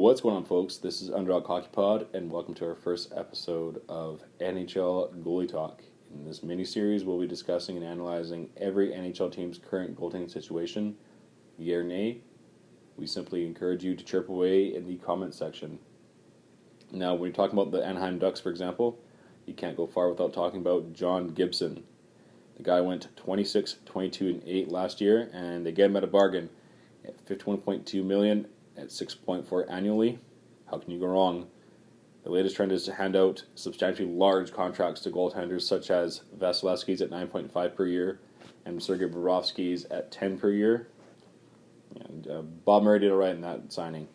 What's going on, folks? This is Underdog Hockey Pod, and welcome to our first episode of NHL Goalie Talk. In this mini-series, we'll be discussing and analyzing every NHL team's current goaltending situation. Yea or nay? We simply encourage you to chirp away in the comment section. Now, when you're talking about the Anaheim Ducks, for example, you can't go far without talking about John Gibson. The guy went 26, 22, and 8 last year, and they get him at a bargain at $51.2 million at 6.4 annually. How can you go wrong? The latest trend is to hand out substantially large contracts to goaltenders such as Vasilevsky's at 9.5 per year and Sergei Bobrovsky's at 10 per year. And Bob Murray did all right in that signing.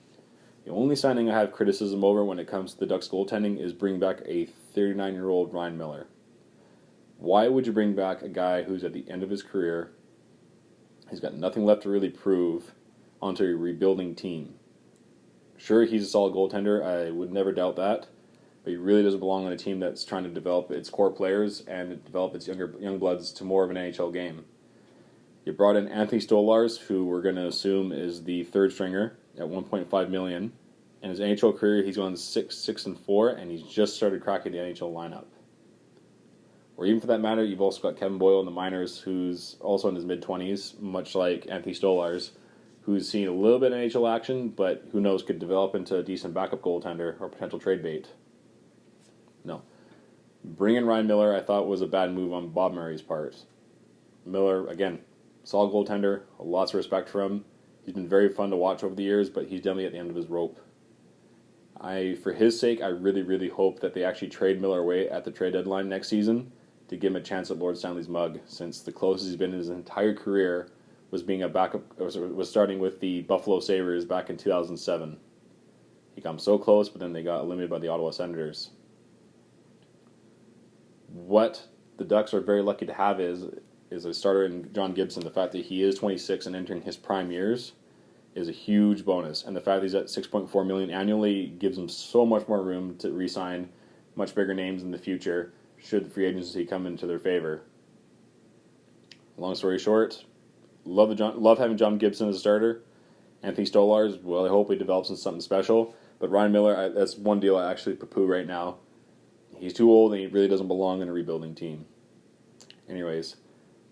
The only signing I have criticism over when it comes to the Ducks goaltending is bring back a 39-year-old Ryan Miller. Why would you bring back a guy who's at the end of his career? He's got nothing left to really prove onto a rebuilding team. Sure, he's a solid goaltender. I would never doubt that. But he really doesn't belong on a team that's trying to develop its core players and develop its young bloods to more of an NHL game. You brought in Anthony Stolarz, who we're going to assume is the third stringer at $1.5 million. In his NHL career, he's gone 6-4, and he's just started cracking the NHL lineup. Or even for that matter, you've also got Kevin Boyle in the minors, who's also in his mid-20s, much like Anthony Stolarz, who's seen a little bit of NHL action, but who knows, could develop into a decent backup goaltender or potential trade bait. No. Bringing in Ryan Miller, I thought, was a bad move on Bob Murray's part. Miller, again, solid goaltender, lots of respect for him. He's been very fun to watch over the years, but he's definitely at the end of his rope. For his sake, I really, really hope that they actually trade Miller away at the trade deadline next season to give him a chance at Lord Stanley's mug, since the closest he's been in his entire career was being a backup, was starting with the Buffalo Sabres back in 2007. He got so close, but then they got eliminated by the Ottawa Senators. What the Ducks are very lucky to have is a starter in John Gibson. The fact that he is 26 and entering his prime years is a huge bonus, and the fact that he's at $6.4 million annually gives him so much more room to re-sign much bigger names in the future should the free agency come into their favor. Long story short, love having John Gibson as a starter. Anthony Stolarz, well, I hope he develops into something special. But Ryan Miller, that's one deal I actually poo-poo right now. He's too old and he really doesn't belong in a rebuilding team. Anyways,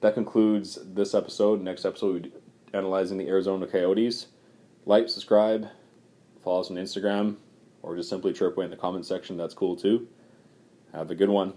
that concludes this episode. Next episode, we'll be analyzing the Arizona Coyotes. Like, subscribe, follow us on Instagram, or just simply chirp away in the comment section. That's cool too. Have a good one.